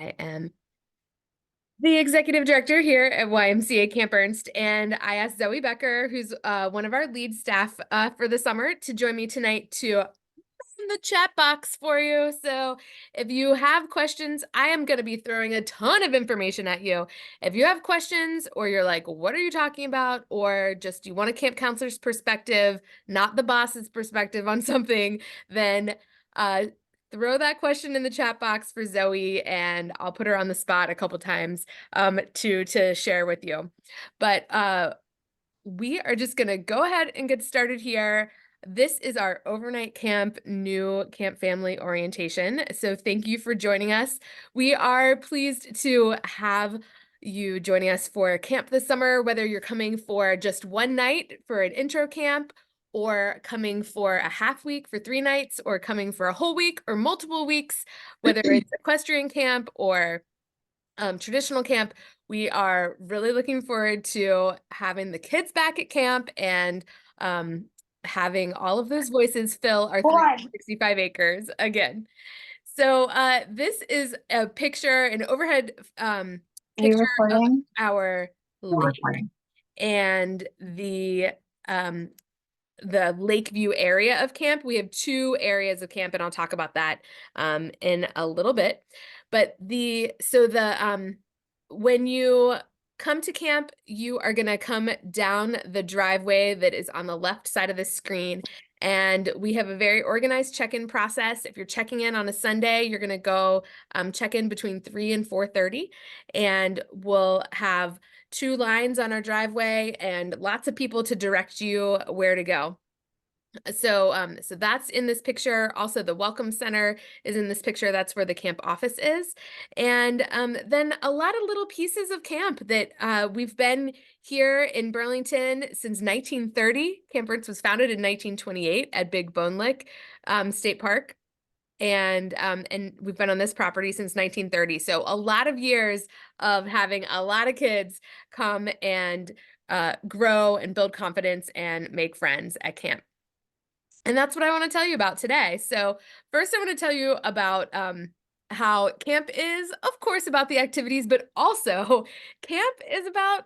I am the executive director here at YMCA Camp Ernst, and I asked Zoe Becker, who's one of our lead staff for the summer, to join me tonight to in the chat box for you. So if you have questions, I am going to be throwing a ton of information at you. If you have questions or you're like, what are you talking about? Or just you want a camp counselor's perspective, not the boss's perspective on something, then uh, throw that question in the chat box for Zoe and I'll put her on the spot a couple times to share with you. But we are just going to go ahead and get started here. This is our overnight camp, new camp family orientation. So thank you for joining us. We are pleased to have you joining us for camp this summer, whether you're coming for just one night for an intro camp, or coming for a half week for 3 nights, or coming for a whole week or multiple weeks, whether it's equestrian camp or traditional camp. We are really looking forward to having the kids back at camp and having all of those voices fill our 365 acres again. So this is a picture, an overhead picture of our lake and the Lakeview area of camp. We have 2 areas of camp, and I'll talk about that in a little bit. But when you come to camp, you are going to come down the driveway that is on the left side of the screen. And we have a very organized check-in process. If you're checking in on a Sunday, you're going to go check in between 3 and 4:30, and we'll have 2 lines on our driveway and lots of people to direct you where to go. So that's in this picture. Also, the Welcome Center is in this picture. That's where the camp office is. And then a lot of little pieces of camp that we've been here in Burlington since 1930. Camp Ernst was founded in 1928 at Big Bone Lick State Park. And we've been on this property since 1930. So a lot of years of having a lot of kids come and grow and build confidence and make friends at camp. And that's what I want to tell you about today. So first I want to tell you about how camp is, of course, about the activities, but also camp is about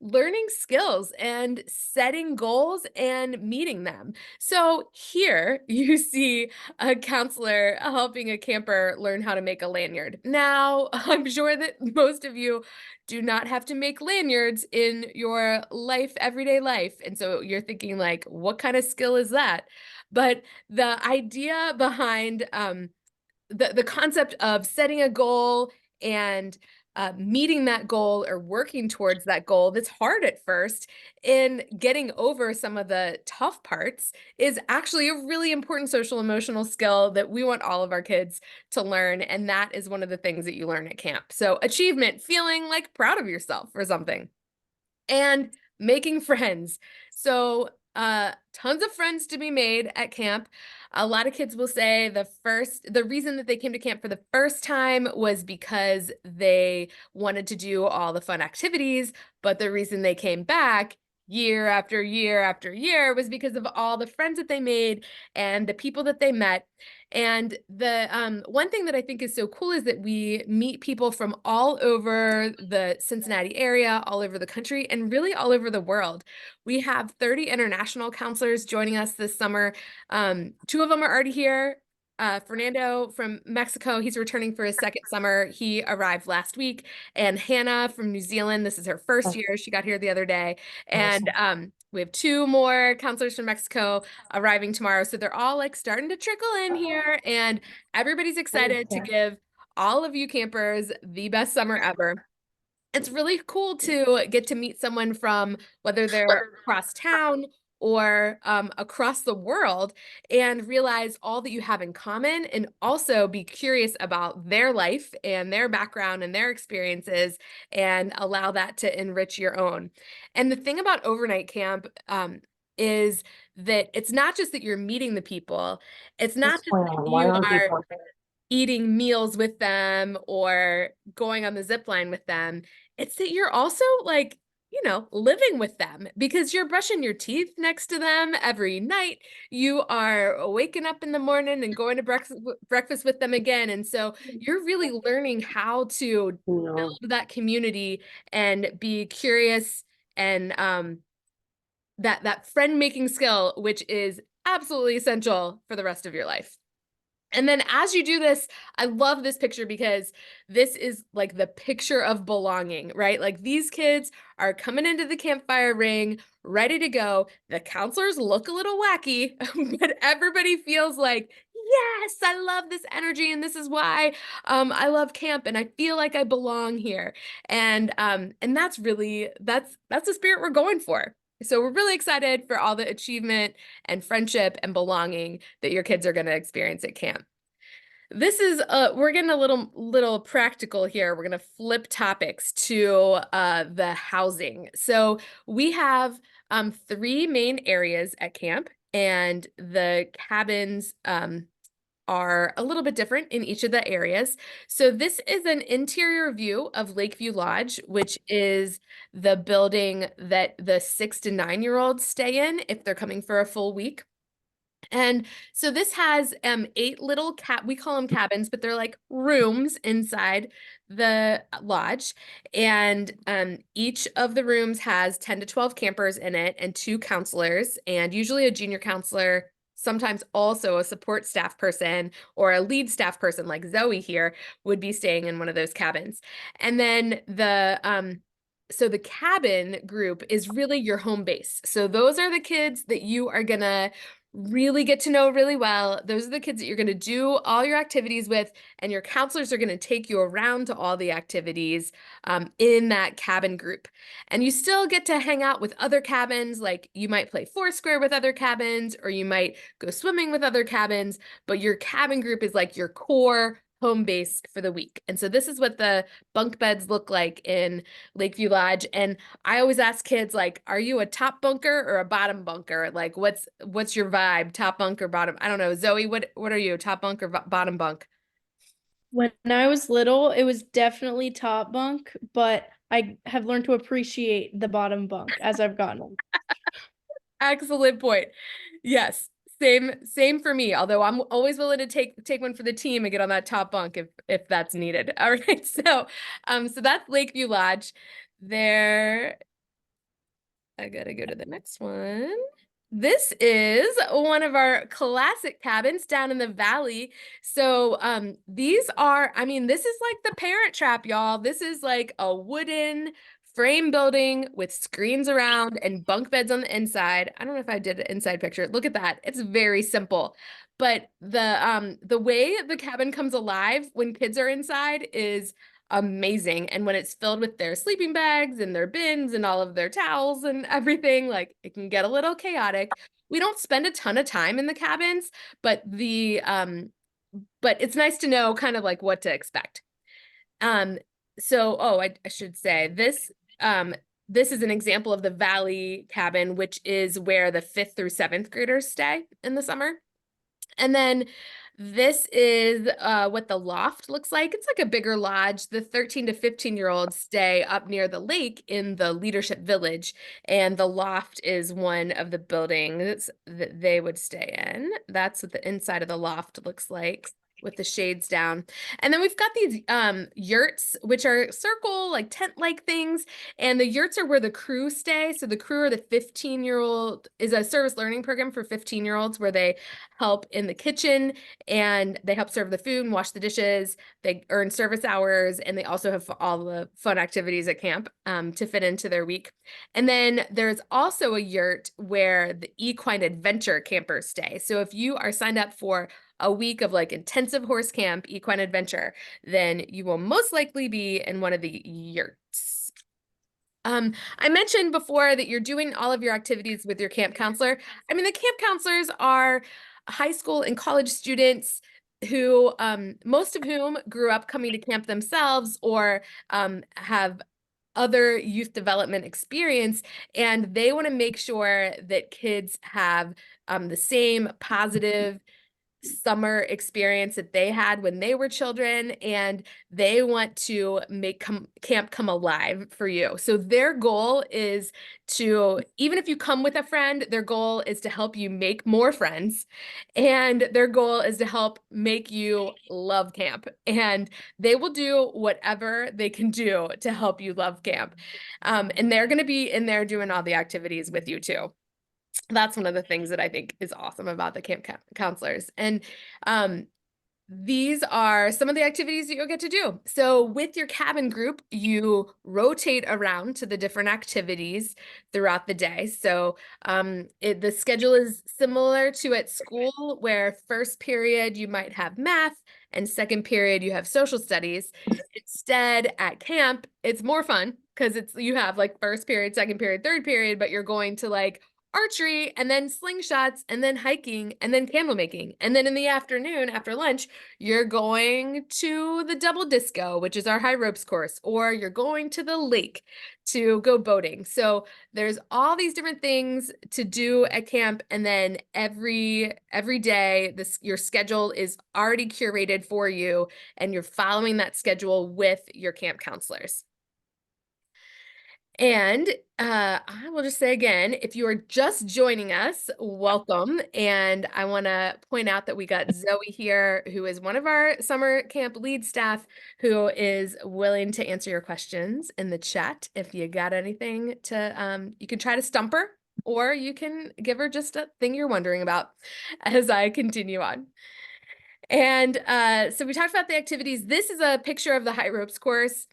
learning skills and setting goals and meeting them. So here you see a counselor helping a camper learn how to make a lanyard. Now, I'm sure that most of you do not have to make lanyards in your life, everyday life. And so you're thinking like, what kind of skill is that? But the idea behind the concept of setting a goal and meeting that goal or working towards that goal that's hard at first and getting over some of the tough parts is actually a really important social emotional skill that we want all of our kids to learn. And that is one of the things that you learn at camp. So achievement, feeling like proud of yourself for something, and making friends. So tons of friends to be made at camp. A lot of kids will say the reason that they came to camp for the first time was because they wanted to do all the fun activities, but the reason they came back year after year after year was because of all the friends that they made and the people that they met. And the one thing that I think is so cool is that we meet people from all over the Cincinnati area, all over the country, and really all over the world. We have 30 international counselors joining us this summer. 2 of them are already here. Fernando from Mexico, he's returning for his second summer. He arrived last week. And Hannah from New Zealand, this is her first year. She got here the other day. And we have 2 more counselors from Mexico arriving tomorrow. So they're all like starting to trickle in here, and everybody's excited to give all of you campers the best summer ever. It's really cool to get to meet someone from whether they're across town or across the world and realize all that you have in common, and also be curious about their life and their background and their experiences and allow that to enrich your own. And the thing about overnight camp is that it's not just that you're meeting the people, it's not just that you are eating meals with them or going on the zip line with them. It's that you're also like living with them because you're brushing your teeth next to them every night. You are waking up in the morning and going to breakfast with them again. And so you're really learning how to No. build that community and be curious and that friend making skill, which is absolutely essential for the rest of your life. And then as you do this, I love this picture because this is like the picture of belonging, right? Like these kids are coming into the campfire ring, ready to go. The counselors look a little wacky, but everybody feels like, yes, I love this energy, and this is why I love camp, and I feel like I belong here. And that's the spirit we're going for. So we're really excited for all the achievement and friendship and belonging that your kids are going to experience at camp. This is we're getting a little practical here. We're going to flip topics to the housing. So we have three main areas at camp, and the cabins are a little bit different in each of the areas. So this is an interior view of Lakeview Lodge, which is the building that the 6 to 9-year-olds stay in if they're coming for a full week. And so this has 8 little we call them cabins, but they're like rooms inside the lodge. And each of the rooms has 10 to 12 campers in it and 2 counselors, and usually a junior counselor, sometimes also a support staff person or a lead staff person like Zoe here would be staying in one of those cabins. And then so the cabin group is really your home base. So those are the kids that you are gonna really get to know really well. Those are the kids that you're going to do all your activities with, and your counselors are going to take you around to all the activities in that cabin group. And you still get to hang out with other cabins, like you might play Foursquare with other cabins, or you might go swimming with other cabins, but your cabin group is like your core home base for the week. And so this is what the bunk beds look like in Lakeview Lodge. And I always ask kids, like, are you a top bunker or a bottom bunker? Like, what's your vibe? Top bunk or bottom? I don't know. Zoe, what are you? Top bunk or bottom bunk? When I was little, it was definitely top bunk, but I have learned to appreciate the bottom bunk as I've gotten older. Excellent point. Yes. Same for me. Although I'm always willing to take one for the team and get on that top bunk if that's needed. All right. So that's Lakeview Lodge. There, I gotta go to the next one. This is one of our classic cabins down in the valley. So these are, I mean, this is like the Parent Trap, y'all. This is like a wooden frame building with screens around and bunk beds on the inside. I don't know if I did an inside picture. Look at that. It's very simple. But the way the cabin comes alive when kids are inside is amazing. And when it's filled with their sleeping bags and their bins and all of their towels and everything, like it can get a little chaotic. We don't spend a ton of time in the cabins, but but it's nice to know kind of like what to expect. I should say this is an example of the Valley cabin, which is where the 5th through 7th graders stay in the summer. And then this is what the loft looks like. It's like a bigger lodge. The 13 to 15-year-olds stay up near the lake in the Leadership Village, and the loft is one of the buildings that they would stay in. That's what the inside of the loft looks like with the shades down. And then we've got these yurts, which are circle, like tent-like things. And the yurts are where the crew stay. So the crew are the 15-year-old is a service learning program for 15-year-olds where they help in the kitchen and they help serve the food and wash the dishes. They earn service hours, and they also have all the fun activities at camp to fit into their week. And then there's also a yurt where the equine adventure campers stay. So if you are signed up for a week of like intensive horse camp, equine adventure, then you will most likely be in one of the yurts. I mentioned before that you're doing all of your activities with your camp counselor. I mean, the camp counselors are high school and college students who, most of whom grew up coming to camp themselves or have other youth development experience, and they want to make sure that kids have the same positive summer experience that they had when they were children, and they want to make camp come alive for you. So their goal is to, even if you come with a friend, their goal is to help you make more friends, and their goal is to help make you love camp. And they will do whatever they can do to help you love camp. And they're going to be in there doing all the activities with you too. That's one of the things that I think is awesome about the camp counselors. And these are some of the activities that you'll get to do. So with your cabin group, you rotate around to the different activities throughout the day. So the schedule is similar to at school, where first period you might have math and second period you have social studies. Instead, at camp, it's more fun because you have like first period, second period, third period, but you're going to like archery and then slingshots and then hiking and then candle making. And then in the afternoon after lunch, you're going to the double disco, which is our high ropes course, or you're going to the lake to go boating. So there's all these different things to do at camp. And then every day, your schedule is already curated for you, and you're following that schedule with your camp counselors. And I will just say again, if you are just joining us, welcome. And I want to point out that we got Zoe here, who is one of our summer camp lead staff, who is willing to answer your questions in the chat. If you got anything to, you can try to stump her, or you can give her just a thing you're wondering about as I continue on. And so we talked about the activities. This is a picture of the high ropes course.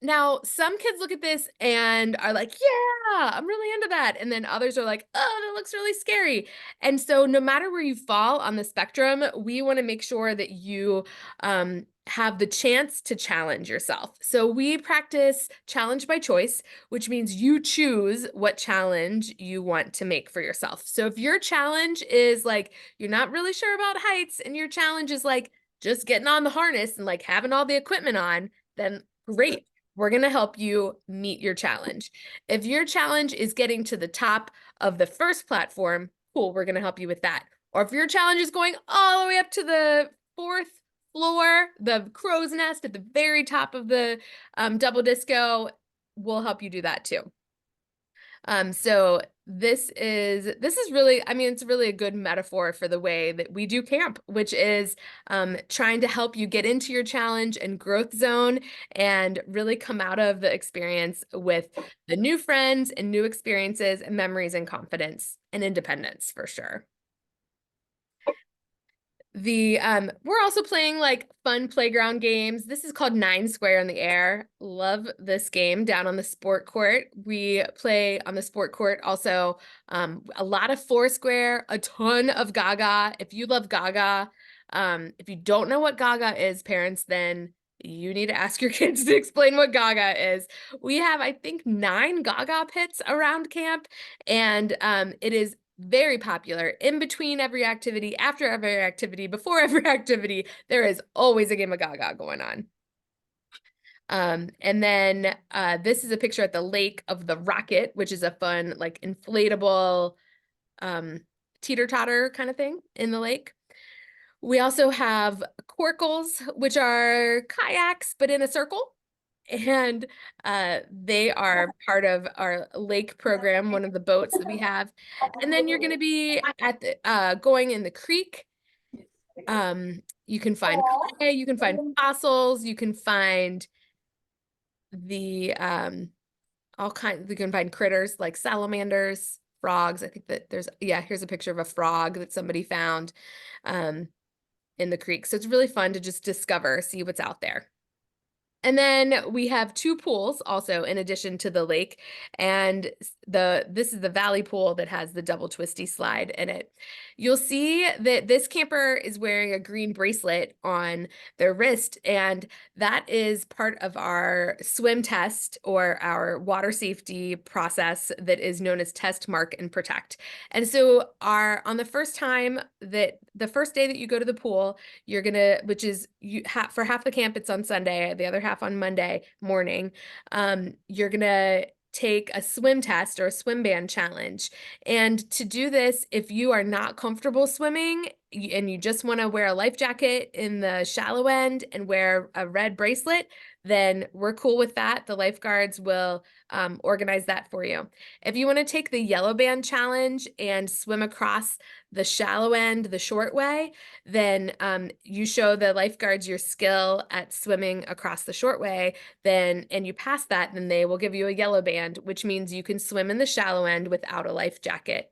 Now, some kids look at this and are like, yeah, I'm really into that. And then others are like, oh, that looks really scary. And so no matter where you fall on the spectrum, we want to make sure that you have the chance to challenge yourself. So we practice challenge by choice, which means you choose what challenge you want to make for yourself. So if your challenge is like, you're not really sure about heights, and your challenge is like just getting on the harness and like having all the equipment on, then great. We're going to help you meet your challenge. If your challenge is getting to the top of the first platform, cool, we're going to help you with that. Or if your challenge is going all the way up to the fourth floor, the crow's nest at the very top of the double disco, we'll help you do that too. So this is really, I mean, it's really a good metaphor for the way that we do camp, which is trying to help you get into your challenge and growth zone and really come out of the experience with the new friends and new experiences and memories and confidence and independence for sure. We're also playing like fun playground games. This is called 9 Square in the Air. Love this game down on the sport court. We play on the sport court also a lot of 4 Square, a ton of Gaga. If you love Gaga, if you don't know what Gaga is, parents, then you need to ask your kids to explain what Gaga is. We have, I think, 9 Gaga pits around camp, and it is very popular. In between every activity, after every activity, before every activity, there is always a game of Gaga going on. And then this is a picture at the lake of the Rocket, which is a fun, like, inflatable teeter-totter kind of thing in the lake. We also have corkles, which are kayaks, but in a circle. And they are part of our lake program, one of the boats that we have. And then you're going to be at the going in the creek. You can find clay, you can find fossils, you can find the you can find critters like salamanders, frogs. I think that here's a picture of a frog that somebody found in the creek. So it's really fun to just discover, see what's out there. And then we have 2 pools also in addition to the lake, and this is the valley pool that has the double twisty slide in it. You'll see that this camper is wearing a green bracelet on their wrist, and that is part of our swim test, or our water safety process that is known as Test, Mark, and Protect. And so on the first day that you go to the pool, you're gonna, which is for half the camp, it's on Sunday, the other half on Monday morning. You're gonna take a swim test or a swim band challenge. And to do this, if you are not comfortable swimming and you just want to wear a life jacket in the shallow end and wear a red bracelet, then we're cool with that. The lifeguards will organize that for you. If you want to take the yellow band challenge and swim across the shallow end the short way, then you show the lifeguards your skill at swimming across the short way, then and you pass that, then they will give you a yellow band, which means you can swim in the shallow end without a life jacket.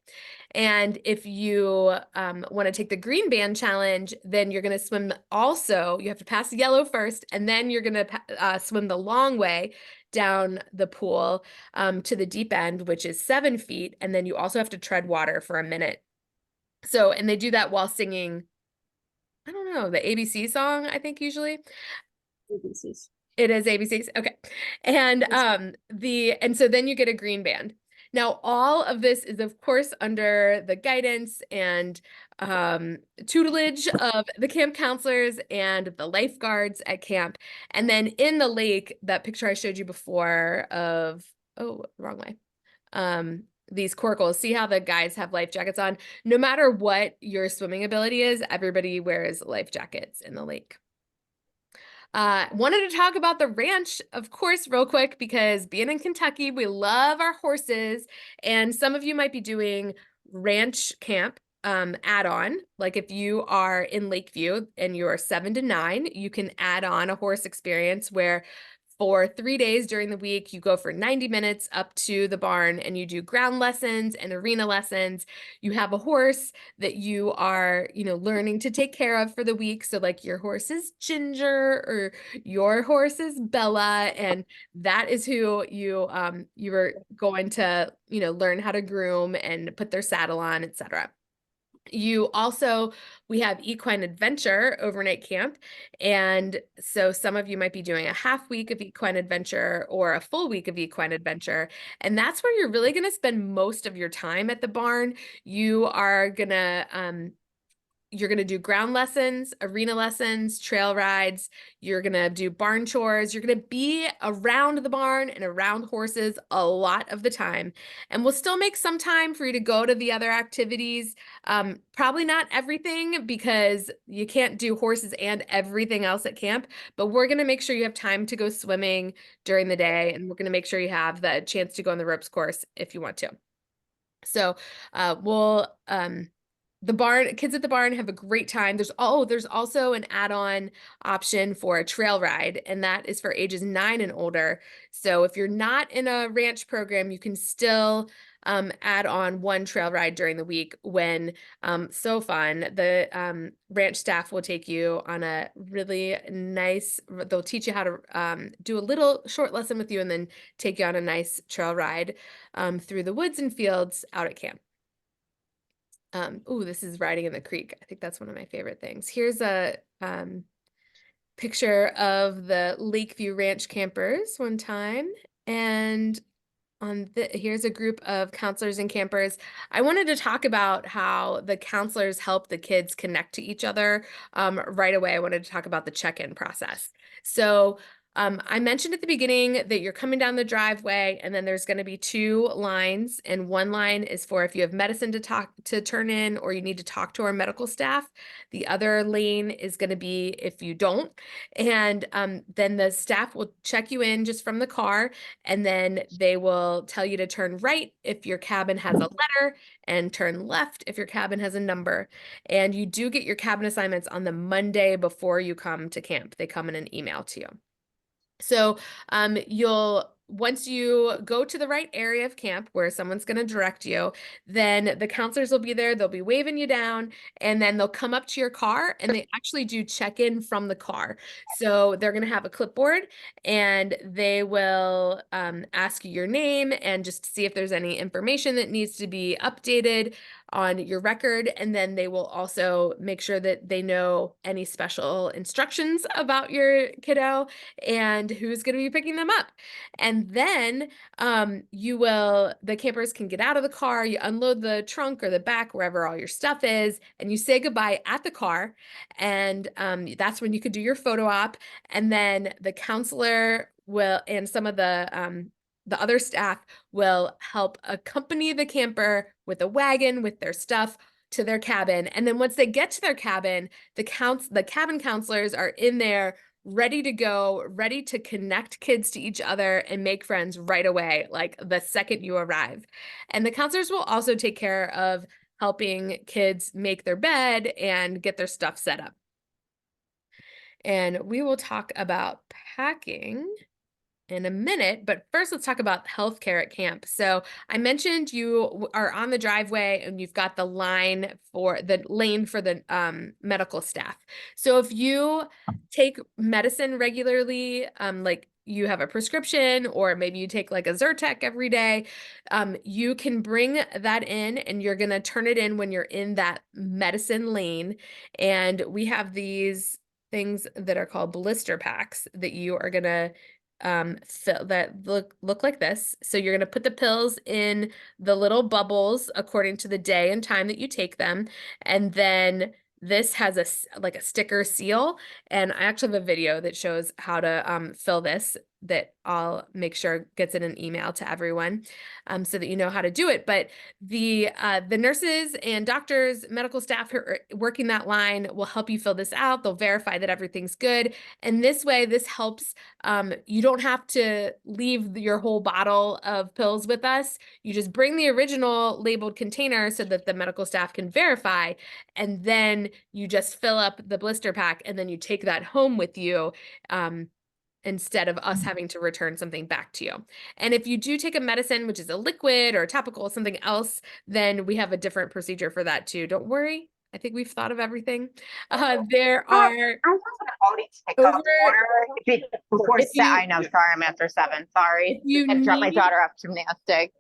And if you want to take the green band challenge, then you're going to swim also, you have to pass the yellow first, and then you're going to swim the long way down the pool to the deep end, which is 7 feet. And then you also have to tread water for a minute. So, and they do that while singing, I don't know, the ABC song, I think usually. ABCs. It is ABCs. Okay. And and so then you get a green band. Now, all of this is, of course, under the guidance and tutelage of the camp counselors and the lifeguards at camp. And then in the lake, that picture I showed you before of, oh, wrong way. These coracles, see how the guys have life jackets on? No matter what your swimming ability is, everybody wears life jackets in the lake. Wanted to talk about the ranch, of course, real quick, because being in Kentucky, we love our horses, and some of you might be doing ranch camp add-on. Like if you are in Lakeview and you are 7 to 9, you can add on a horse experience where for 3 days during the week, you go for 90 minutes up to the barn and you do ground lessons and arena lessons. You have a horse that you are, learning to take care of for the week. So like your horse is Ginger or your horse is Bella, and that is who you are going to, learn how to groom and put their saddle on, etc. We have Equine Adventure overnight camp. And so some of you might be doing a half week of Equine Adventure or a full week of Equine Adventure. And that's where you're really going to spend most of your time at the barn. You're going to do ground lessons, arena lessons, trail rides. You're going to do barn chores. You're going to be around the barn and around horses a lot of the time. And we'll still make some time for you to go to the other activities. Probably not everything, because you can't do horses and everything else at camp, but we're going to make sure you have time to go swimming during the day. And we're going to make sure you have the chance to go on the ropes course if you want to. So the kids at the barn have a great time. There's also an add-on option for a trail ride, and that is for ages 9 and older. So if you're not in a ranch program, you can still add on one trail ride during the week when so fun. The ranch staff will take you on a really nice, they'll teach you how to do a little short lesson with you and then take you on a nice trail ride through the woods and fields out at camp. This is riding in the creek. I think that's one of my favorite things. Here's a picture of the Lakeview Ranch campers one time. And here's a group of counselors and campers. I wanted to talk about how the counselors help the kids connect to each other. Right away, I wanted to talk about the check-in process. So I mentioned at the beginning that you're coming down the driveway and then there's going to be 2 lines, and one line is for if you have medicine to turn in or you need to talk to our medical staff. The other lane is going to be if you don't. And then the staff will check you in just from the car, and then they will tell you to turn right if your cabin has a letter and turn left if your cabin has a number. And you do get your cabin assignments on the Monday before you come to camp. They come in an email to you. So once you go to the right area of camp where someone's going to direct you, then the counselors will be there. They'll be waving you down, and then they'll come up to your car, and they actually do check-in from the car. So they're going to have a clipboard, and they will ask you your name and just see if there's any information that needs to be updated on your record. And then they will also make sure that they know any special instructions about your kiddo and who's going to be picking them up. And then the campers can get out of the car, you unload the trunk or the back, wherever all your stuff is, and you say goodbye at the car. And that's when you could do your photo op. And then the counselor and some of the the other staff will help accompany the camper with a wagon with their stuff to their cabin. And then once they get to their cabin, the cabin counselors are in there ready to go, ready to connect kids to each other and make friends right away, like the second you arrive. And the counselors will also take care of helping kids make their bed and get their stuff set up. And we will talk about packing in a minute, but first let's talk about healthcare at camp. So I mentioned you are on the driveway and you've got the lane for the medical staff. So if you take medicine regularly, like you have a prescription or maybe you take like a Zyrtec every day, you can bring that in and you're going to turn it in when you're in that medicine lane. And we have these things that are called blister packs that you are going to fill that look like this. So you're going to put the pills in the little bubbles according to the day and time that you take them. And then this has like a sticker seal. And I actually have a video that shows how to fill this that I'll make sure gets in an email to everyone so that you know how to do it. But the nurses and doctors, medical staff who are working that line will help you fill this out. They'll verify that everything's good. And this way, this helps you don't have to leave your whole bottle of pills with us. You just bring the original labeled container so that the medical staff can verify, and then you just fill up the blister pack and then you take that home with you instead of us having to return something back to you. And if you do take a medicine, which is a liquid or a topical, something else, then we have a different procedure for that too. Don't worry. I think we've thought of everything. There are I wasn't voting to take off order before I know, sorry, I'm after 7. Sorry. if you I dropped my need- daughter off gymnastics.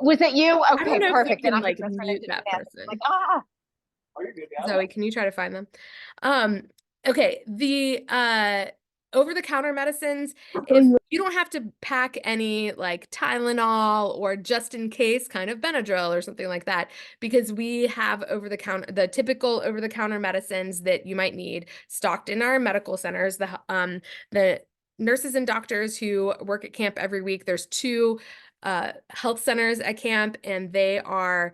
Was it you? I don't Okay, know if perfect. you Then can, I'm like, just gonna mute do that gymnastics. person. Like, ah. Zoe, can you try to find them? Okay, the over-the-counter medicines, if you don't have to pack any like Tylenol or just in case kind of Benadryl or something like that, because we have the typical over-the-counter medicines that you might need stocked in our medical centers. The nurses and doctors who work at camp every week, there's 2 health centers at camp, and they are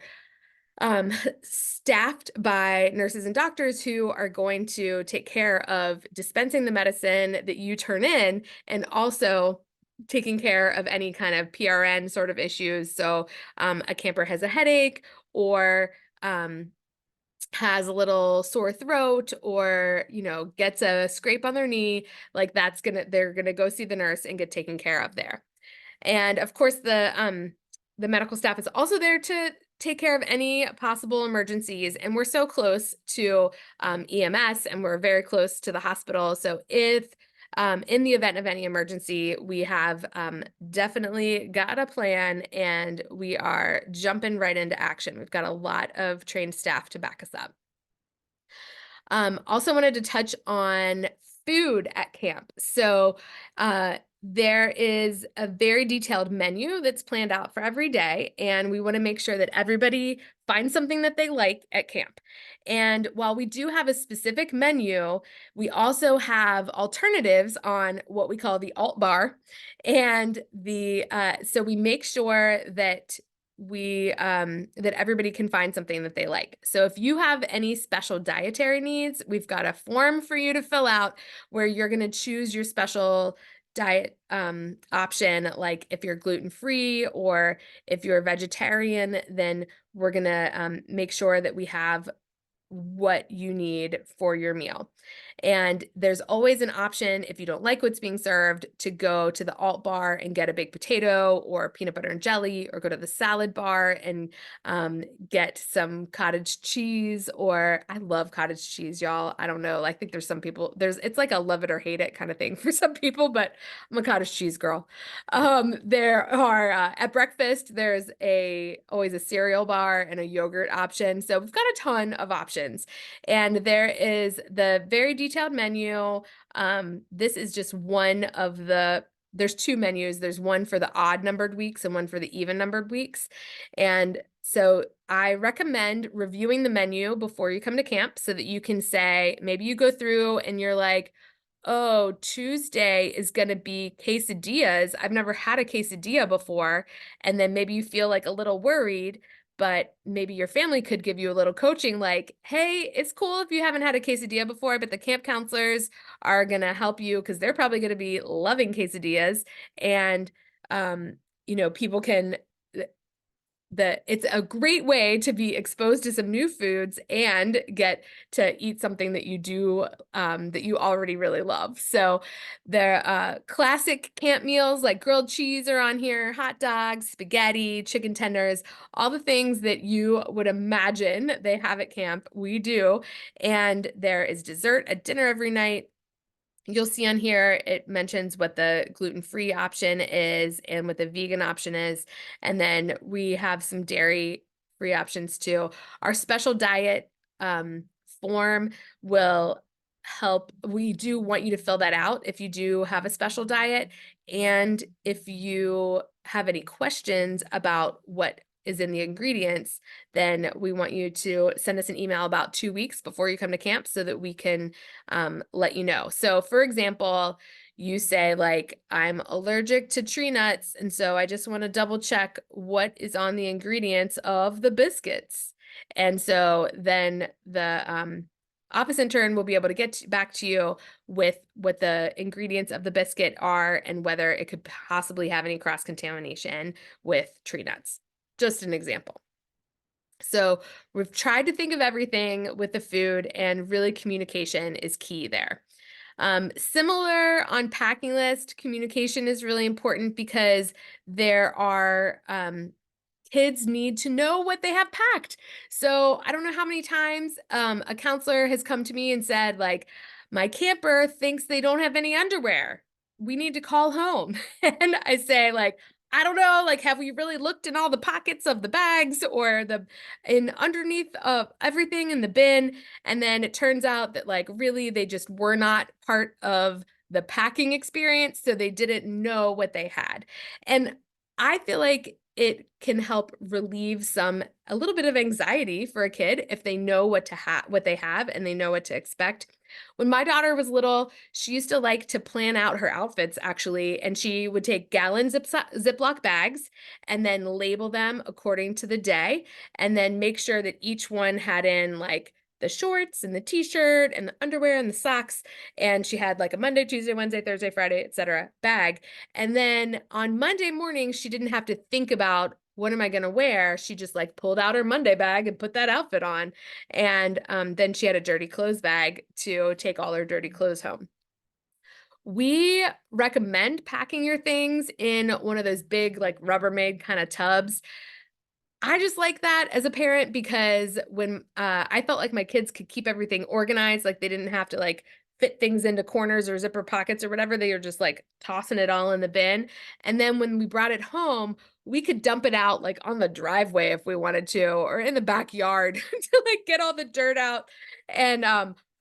staffed by nurses and doctors who are going to take care of dispensing the medicine that you turn in and also taking care of any kind of PRN sort of issues. So a camper has a headache or has a little sore throat or, gets a scrape on their knee, like they're gonna go see the nurse and get taken care of there. And of course, the medical staff is also there to take care of any possible emergencies. And we're so close to EMS and we're very close to the hospital. So if in the event of any emergency, we have definitely got a plan and we are jumping right into action. We've got a lot of trained staff to back us up. Also wanted to touch on food at camp. So there is a very detailed menu that's planned out for every day, and we want to make sure that everybody finds something that they like at camp. And while we do have a specific menu, we also have alternatives on what we call the alt bar. And so we make sure that that everybody can find something that they like. So if you have any special dietary needs, we've got a form for you to fill out where you're going to choose your special diet option. Like if you're gluten-free or if you're a vegetarian, then we're going to make sure that we have what you need for your meal. And there's always an option, if you don't like what's being served, to go to the alt bar and get a baked potato or peanut butter and jelly, or go to the salad bar and get some cottage cheese. Or I love cottage cheese, y'all. I don't know. I think there's some people, it's like a love it or hate it kind of thing for some people, but I'm a cottage cheese girl. There are at breakfast, there's always a cereal bar and a yogurt option. So we've got a ton of options. And there is the very detailed menu. This is just one of there's 2 menus. There's one for the odd numbered weeks and one for the even numbered weeks. And so I recommend reviewing the menu before you come to camp so that you can say, maybe you go through and you're like, oh, Tuesday is going to be quesadillas. I've never had a quesadilla before. And then maybe you feel like a little worried, but maybe your family could give you a little coaching like, hey, it's cool if you haven't had a quesadilla before, but the camp counselors are going to help you because they're probably going to be loving quesadillas. And, people can it's a great way to be exposed to some new foods and get to eat something that you do that you already really love. So the classic camp meals like grilled cheese are on here, hot dogs, spaghetti, chicken tenders, all the things that you would imagine they have at camp, we do. And there is dessert at dinner every night. You'll see on here, it mentions what the gluten-free option is and what the vegan option is. And then we have some dairy-free options too. Our special diet form will help. We do want you to fill that out if you do have a special diet. And if you have any questions about what is in the ingredients, then we want you to send us an email about 2 weeks before you come to camp so that we can let you know. So for example, you say like, I'm allergic to tree nuts. And so I just want to double check what is on the ingredients of the biscuits. And so then the office intern will be able to get back to you with what the ingredients of the biscuit are and whether it could possibly have any cross-contamination with tree nuts. Just an example. So we've tried to think of everything with the food, and really communication is key there. Similar on packing list, communication is really important because there are kids need to know what they have packed. So I don't know how many times a counselor has come to me and said, like, my camper thinks they don't have any underwear. We need to call home. And I say, like, I don't know, like, have we really looked in all the pockets of the bags or in underneath of everything in the bin? And then it turns out that like really they just were not part of the packing experience. So they didn't know what they had. And I feel like it can help relieve a little bit of anxiety for a kid if they know what they have and they know what to expect. When my daughter was little, she used to like to plan out her outfits actually, and she would take gallon Ziploc bags and then label them according to the day, and then make sure that each one had in like the shorts and the t-shirt and the underwear and the socks. And she had like a Monday, Tuesday, Wednesday, Thursday, Friday, etc. bag. And then on Monday morning, she didn't have to think about what am I going to wear? She just like pulled out her Monday bag and put that outfit on. And then she had a dirty clothes bag to take all her dirty clothes home. We recommend packing your things in one of those big like Rubbermaid kind of tubs. I just like that as a parent because when I felt like my kids could keep everything organized, like they didn't have to like fit things into corners or zipper pockets or whatever. They were just like tossing it all in the bin. And then when we brought it home, we could dump it out like on the driveway if we wanted to, or in the backyard to like get all the dirt out and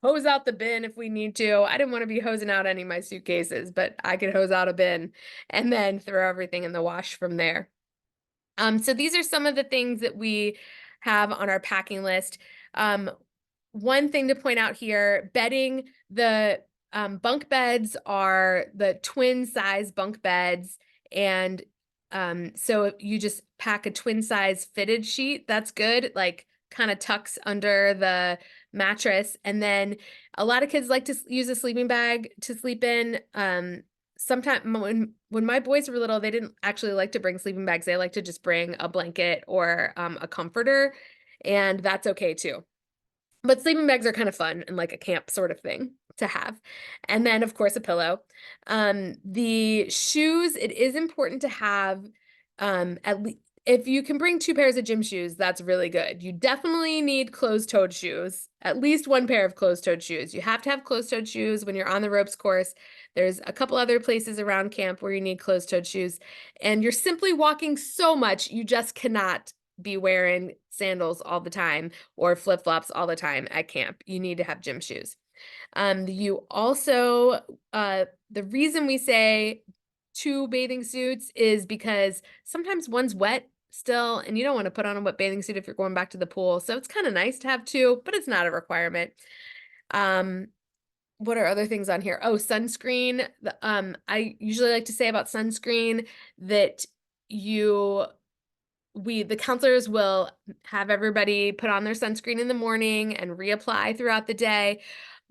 hose out the bin if we need to. I didn't want to be hosing out any of my suitcases, but I could hose out a bin and then throw everything in the wash from there. So these are some of the things that we have on our packing list. One thing to point out here, bedding, the bunk beds are the twin size bunk beds. And so if you just pack a twin size fitted sheet, that's good, like kind of tucks under the mattress. And then a lot of kids like to use a sleeping bag to sleep in. Sometimes when my boys were little, they didn't actually like to bring sleeping bags. They like to just bring a blanket or a comforter, and that's okay too. But sleeping bags are kind of fun and like a camp sort of thing to have. And then of course a pillow. The shoes, it is important to have at least, if you can bring 2 pairs of gym shoes, that's really good. You definitely need closed-toed shoes, at least 1 pair of closed-toed shoes. You have to have closed-toed shoes when you're on the ropes course. There's a couple other places around camp where you need closed-toed shoes. And you're simply walking so much, you just cannot be wearing sandals all the time or flip-flops all the time at camp. You need to have gym shoes. You also, the reason we say 2 bathing suits is because sometimes one's wet still and you don't want to put on a wet bathing suit if you're going back to the pool. So it's kind of nice to have 2, but it's not a requirement. what are other things on here? Oh, sunscreen. I usually like to say about sunscreen that the counselors will have everybody put on their sunscreen in the morning and reapply throughout the day.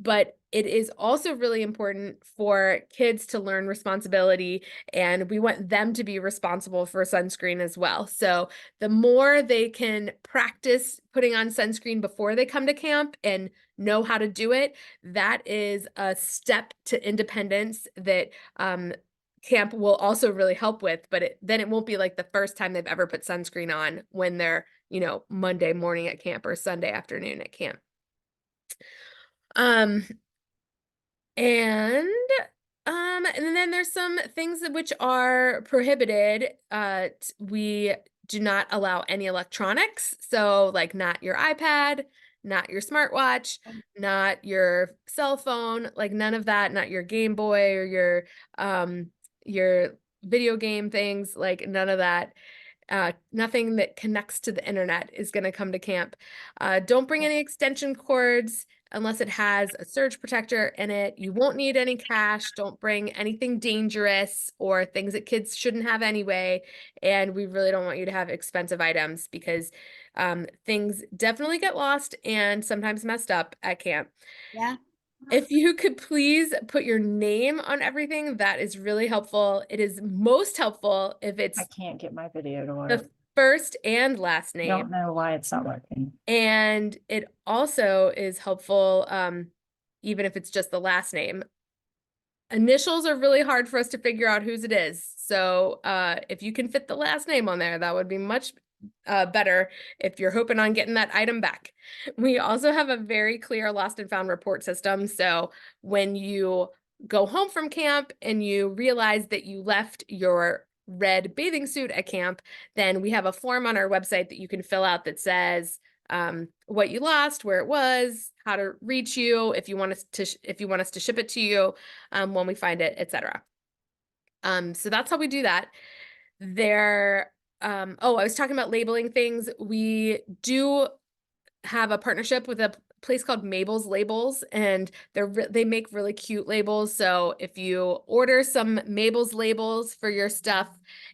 But it is also really important for kids to learn responsibility, and we want them to be responsible for sunscreen as well. So the more they can practice putting on sunscreen before they come to camp and know how to do it, that is a step to independence that camp will also really help with, but then it won't be like the first time they've ever put sunscreen on when they're, Monday morning at camp or Sunday afternoon at camp. And then there's some things which are prohibited. We do not allow any electronics. So like not your iPad, not your smartwatch, not your cell phone, like none of that, not your Game Boy or your video game things, like none of that. Nothing that connects to the internet is going to come to camp. Don't bring any extension cords unless it has a surge protector in it. You won't need any cash. Don't bring anything dangerous or things that kids shouldn't have anyway. And we really don't want you to have expensive items because things definitely get lost and sometimes messed up at camp. Yeah. If you could please put your name on everything, that is really helpful. It is most helpful if it's I can't get my video to work. the first and last name. Don't know why it's not working. And it also is helpful, even if it's just the last name. Initials are really hard for us to figure out whose it is. So if you can fit the last name on there, that would be much better if you're hoping on getting that item back. We also have a very clear lost and found report system. So when you go home from camp and you realize that you left your red bathing suit at camp, then we have a form on our website that you can fill out that says what you lost, where it was, how to reach you, if you want us to ship it to you when we find it, etc. So that's how we do that. I was talking about labeling things. We do have a partnership with a place called Mabel's Labels, and they make really cute labels. So if you order some Mabel's labels for your stuff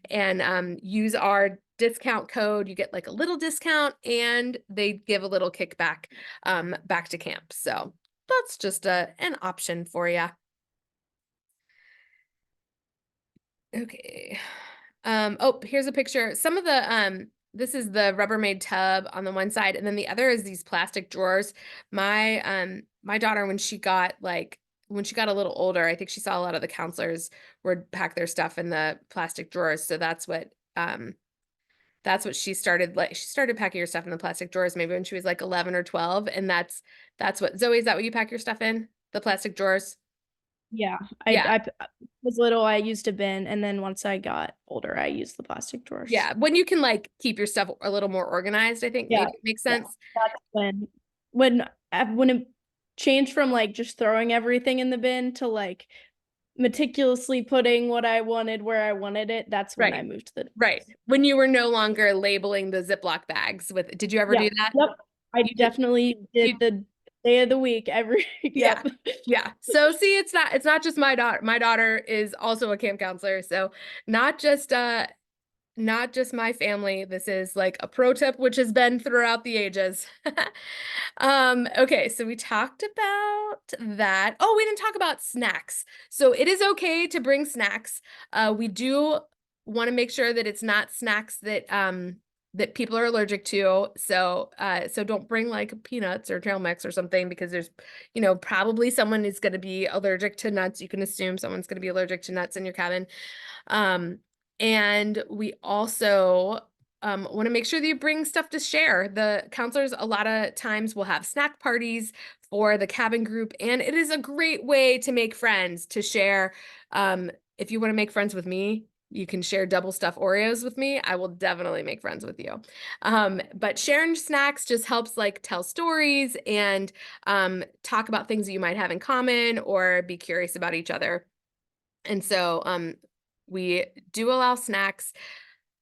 and use our discount code, you get like a little discount and they give a little kickback back to camp. So that's just an option for you. Okay. Here's a picture. Some of the this is the Rubbermaid tub on the one side, and then the other is these plastic drawers. My daughter, when she got a little older, I think she saw a lot of the counselors would pack their stuff in the plastic drawers. So that's what she started, she started packing her stuff in the plastic drawers maybe when she was like 11 or 12. And that's what, Zoe, is that what you pack your stuff in? The plastic drawers? Yeah. Yeah. I was little, I used a bin, and then once I got older, I used the plastic drawers. Yeah. When you can like keep your stuff a little more organized, I think maybe it makes sense. That's when it changed from like just throwing everything in the bin to like meticulously putting what I wanted where I wanted it. That's when I moved to the right. When you were no longer labeling the Ziploc bags did you ever do that? Yep. I definitely did the day of the week every Yeah. So see, it's not just my daughter. My daughter is also a camp counselor. So not just my family. This is like a pro tip, which has been throughout the ages. Okay, so we talked about that. Oh, we didn't talk about snacks. So it is okay to bring snacks. We do want to make sure that it's not snacks that that people are allergic to. So don't bring like peanuts or trail mix or something, because there's, probably someone is going to be allergic to nuts. You can assume someone's going to be allergic to nuts in your cabin. And we also want to make sure that you bring stuff to share. The counselors a lot of times will have snack parties for the cabin group, and it is a great way to make friends, to share. If you want to make friends with me, you can share double stuffed Oreos with me. I will definitely make friends with you. But sharing snacks just helps like tell stories and talk about things that you might have in common or be curious about each other. And so we do allow snacks.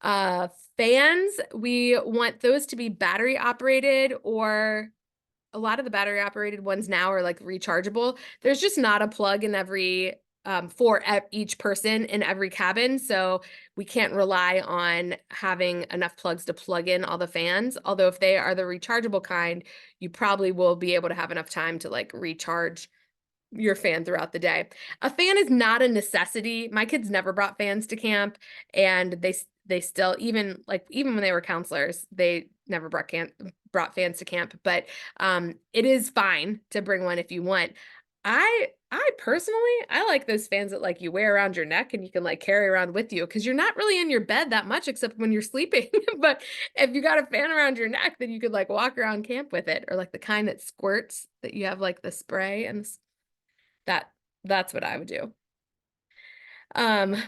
Fans, we want those to be battery operated or a lot of the battery operated ones now are like rechargeable. There's just not a plug in every for each person in every cabin. So we can't rely on having enough plugs to plug in all the fans. Although if they are the rechargeable kind, you probably will be able to have enough time to like recharge your fan throughout the day. A fan is not a necessity. My kids never brought fans to camp, and they still, even when they were counselors, they never brought fans to camp, but it is fine to bring one if you want. I personally, I like those fans that like you wear around your neck and you can like carry around with you, because you're not really in your bed that much except when you're sleeping. But if you got a fan around your neck, then you could like walk around camp with it, or like the kind that squirts, that you have like the spray, and that's what I would do.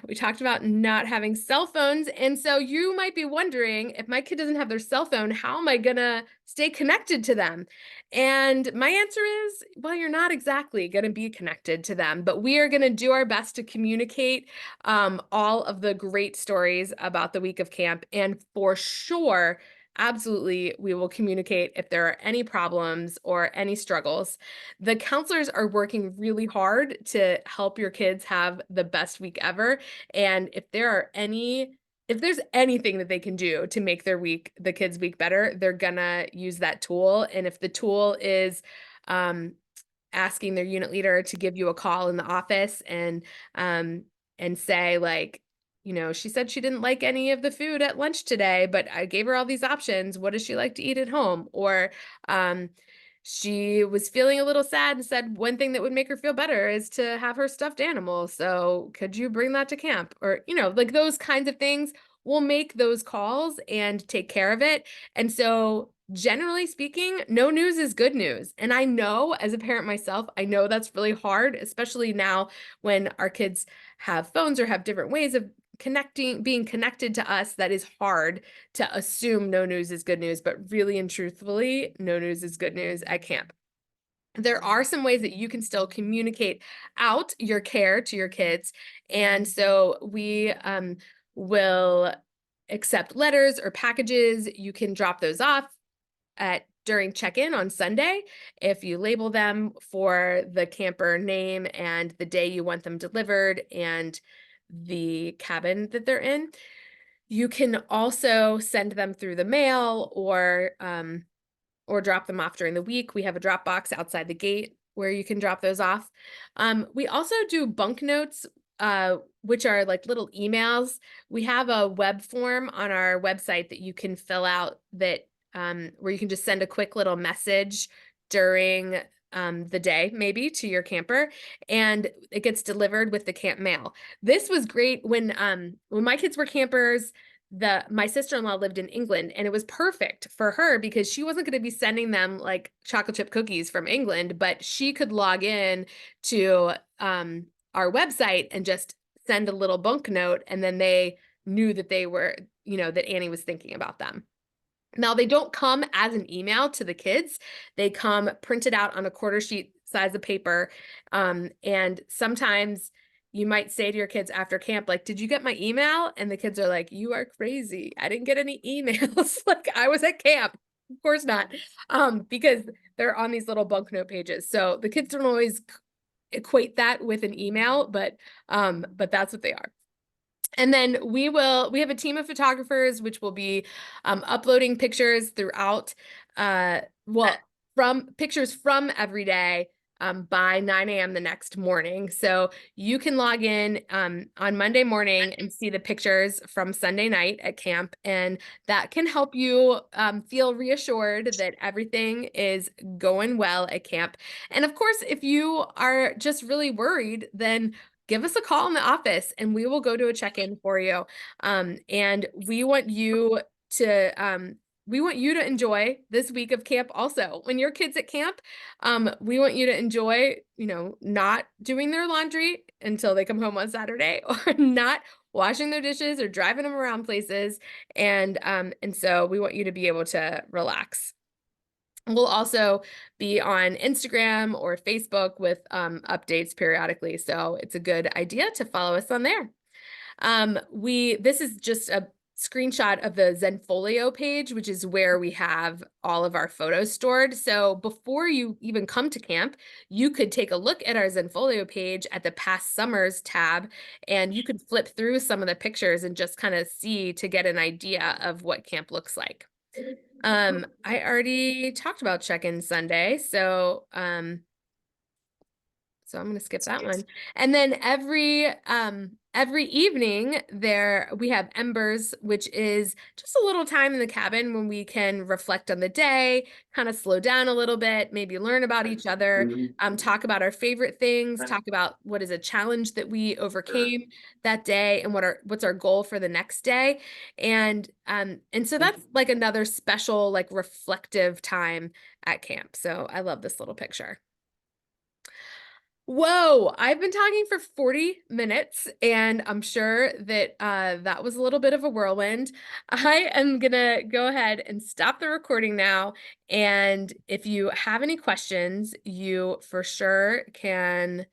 We talked about not having cell phones. And so you might be wondering, if my kid doesn't have their cell phone, how am I gonna stay connected to them? And my answer is, well, you're not exactly gonna be connected to them, but we are gonna do our best to communicate all of the great stories about the week of camp. And for sure, absolutely, we will communicate if there are any problems or any struggles. The counselors are working really hard to help your kids have the best week ever. And if there's anything that they can do to make the kids' week better, they're gonna use that tool. And if the tool is asking their unit leader to give you a call in the office and say like, she said she didn't like any of the food at lunch today, but I gave her all these options. What does she like to eat at home? Or she was feeling a little sad and said one thing that would make her feel better is to have her stuffed animal. So could you bring that to camp? Or, like those kinds of things. We'll make those calls and take care of it. And so generally speaking, no news is good news. And I know, as a parent myself, I know that's really hard, especially now when our kids have phones or have different ways of being connected to us. That is hard to assume no news is good news, but really and truthfully, no news is good news at camp. There are some ways that you can still communicate out your care to your kids. And so we will accept letters or packages. You can drop those off during check-in on Sunday. If you label them for the camper name and the day you want them delivered and the cabin that they're in. You can also send them through the mail or drop them off during the week. We have a drop box outside the gate where you can drop those off. We also do bunk notes, which are like little emails. We have a web form on our website that you can fill out that where you can just send a quick little message during the day, maybe, to your camper, and it gets delivered with the camp mail. This was great when my kids were campers. My sister-in-law lived in England, and it was perfect for her because she wasn't going to be sending them like chocolate chip cookies from England, but she could log in to our website and just send a little bunk note, and then they knew that they were, that Annie was thinking about them. Now, they don't come as an email to the kids. They come printed out on a quarter sheet size of paper. And sometimes you might say to your kids after camp, like, did you get my email? And the kids are like, you are crazy. I didn't get any emails. Like, I was at camp. Of course not. Because they're on these little bunk note pages. So the kids don't always equate that with an email, but that's what they are. And then we have a team of photographers, which will be uploading pictures throughout, from pictures from every day by 9 a.m. the next morning. So you can log in on Monday morning and see the pictures from Sunday night at camp. And that can help you feel reassured that everything is going well at camp. And of course, if you are just really worried, then give us a call in the office and we will go to a check-in for you. And we want you to enjoy this week of camp also. When your kid's at camp, we want you to enjoy, not doing their laundry until they come home on Saturday, or not washing their dishes or driving them around places. And so we want you to be able to relax. We'll also be on Instagram or Facebook with updates periodically. So it's a good idea to follow us on there. This is just screenshot of the Zenfolio page, which is where we have all of our photos stored. So before you even come to camp, you could take a look at our Zenfolio page at the past summers tab, and you could flip through some of the pictures and just kind of see to get an idea of what camp looks like. I already talked about check-in Sunday, so I'm gonna skip that one. And then every evening there we have Embers, which is just a little time in the cabin when we can reflect on the day, kind of slow down a little bit, maybe learn about each other, talk about our favorite things, talk about what is a challenge that we overcame that day and what's our goal for the next day. And so that's like another special, like, reflective time at camp. So I love this little picture. Whoa, I've been talking for 40 minutes, and I'm sure that that was a little bit of a whirlwind. I am gonna go ahead and stop the recording now, and if you have any questions, you for sure can